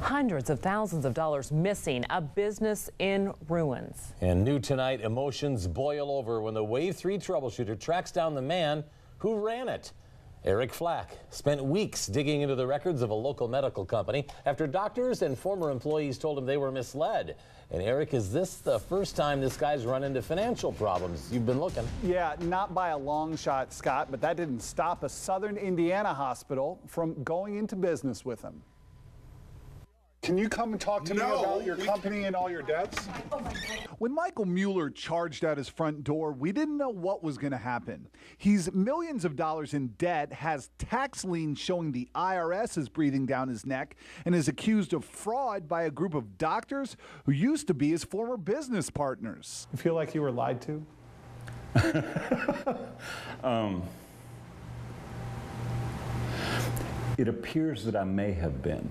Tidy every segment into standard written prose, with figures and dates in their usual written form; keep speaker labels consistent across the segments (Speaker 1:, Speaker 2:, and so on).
Speaker 1: Hundreds of thousands of dollars missing, a business in ruins.
Speaker 2: And new tonight, emotions boil over when the Wave 3 troubleshooter tracks down the man who ran it. Eric Flack spent weeks digging into the records of a local medical company after doctors and former employees told him they were misled. And Eric, is this the first time this guy's run into financial problems? You've been looking.
Speaker 3: Yeah, not by a long shot, Scott, but that didn't stop a southern Indiana hospital from going into business with him. Can you come and talk to me about your company and all your debts? When Michael Mueller charged out his front door, we didn't know what was going to happen. He's millions of dollars in debt, has tax liens showing the IRS is breathing down his neck, and is accused of fraud by a group of doctors who used to be his former business partners. You feel like you were lied to?
Speaker 4: It appears that I may have been.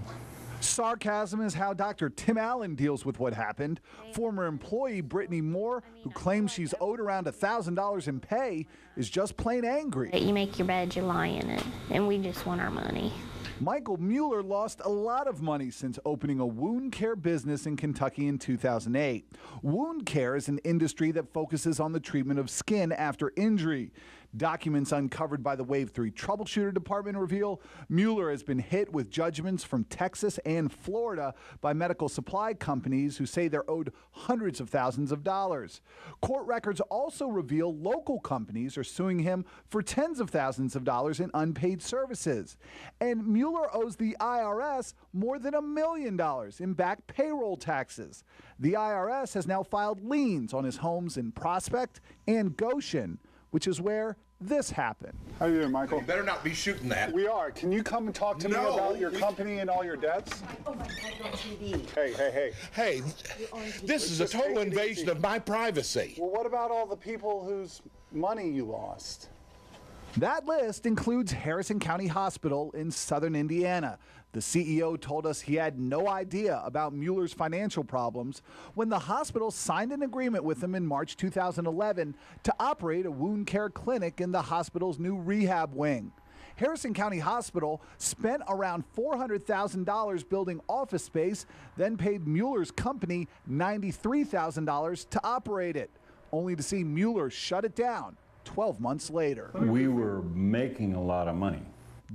Speaker 3: Sarcasm is how Dr. Tim Allen deals with what happened. Former employee Brittany Moore, who claims she's owed around $1,000 in pay, is just plain angry.
Speaker 5: You make your bed, you lie in it, and we just want our money.
Speaker 3: Michael Mueller lost a lot of money since opening a wound care business in Kentucky in 2008. Wound care is an industry that focuses on the treatment of skin after injury. Documents uncovered by the Wave 3 Troubleshooter Department reveal Mueller has been hit with judgments from Texas and Florida by medical supply companies who say they're owed hundreds of thousands of dollars. Court records also reveal local companies are suing him for tens of thousands of dollars in unpaid services. And Mueller owes the IRS more than $1 million in back payroll taxes. The IRS has now filed liens on his homes in Prospect and Goshen, which is where this happened. How are you doing, Michael?
Speaker 6: You better not be shooting that.
Speaker 3: We are. Can you come and talk to me about your company and all your debts?
Speaker 7: Oh my God, TV.
Speaker 3: Hey.
Speaker 6: Hey, this is a total invasion of my privacy.
Speaker 3: Well, what about all the people whose money you lost? That list includes Harrison County Hospital in southern Indiana. The CEO told us he had no idea about Mueller's financial problems when the hospital signed an agreement with him in March 2011 to operate a wound care clinic in the hospital's new rehab wing. Harrison County Hospital spent around $400,000 building office space, then paid Mueller's company $93,000 to operate it, only to see Mueller shut it down 12 months later.
Speaker 4: We were making a lot of money.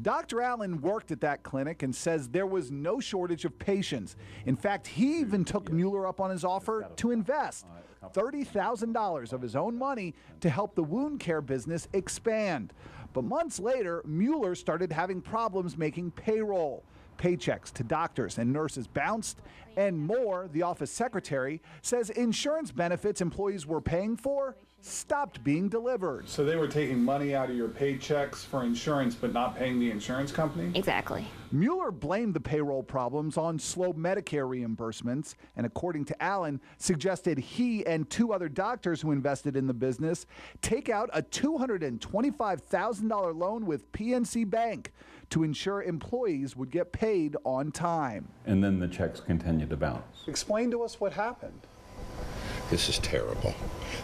Speaker 3: Dr. Allen worked at that clinic and says there was no shortage of patients. In fact, he even took Mueller up on his offer to invest $30,000 of his own money to help the wound care business expand. But months later, Mueller started having problems making payroll. Paychecks to doctors and nurses bounced, and Moore, the office secretary, says insurance benefits employees were paying for stopped being delivered. So they were taking money out of your paychecks for insurance but not paying the insurance company?
Speaker 5: Exactly.
Speaker 3: Mueller blamed the payroll problems on slow Medicare reimbursements, and according to Allen, suggested he and two other doctors who invested in the business take out a $225,000 loan with PNC Bank to ensure employees would get paid on time.
Speaker 4: And then the checks continued to bounce.
Speaker 3: Explain to us what happened.
Speaker 6: This is terrible.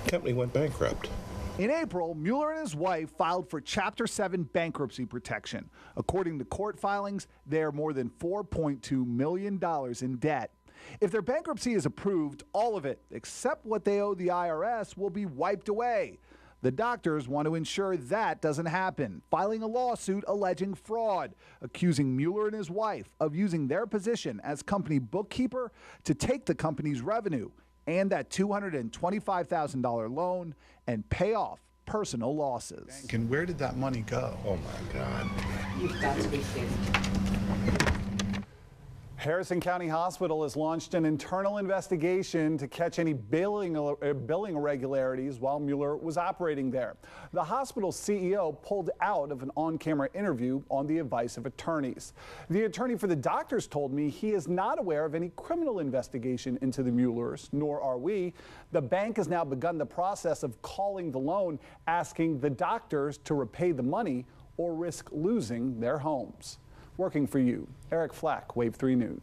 Speaker 6: The company went bankrupt.
Speaker 3: In April, Mueller and his wife filed for Chapter 7 bankruptcy protection. According to court filings, they are more than $4.2 million in debt. If their bankruptcy is approved, all of it, except what they owe the IRS, will be wiped away. The doctors want to ensure that doesn't happen, filing a lawsuit alleging fraud, accusing Mueller and his wife of using their position as company bookkeeper to take the company's revenue and that $225,000 loan and pay off personal losses.
Speaker 6: And where did that money go? Oh my God.
Speaker 7: You've got to be serious.
Speaker 3: Harrison County Hospital has launched an internal investigation to catch any billing irregularities while Mueller was operating there. The hospital's CEO pulled out of an on-camera interview on the advice of attorneys. The attorney for the doctors told me he is not aware of any criminal investigation into the Muellers, nor are we. The bank has now begun the process of calling the loan, asking the doctors to repay the money or risk losing their homes. Working for you, Eric Flack, Wave 3 News.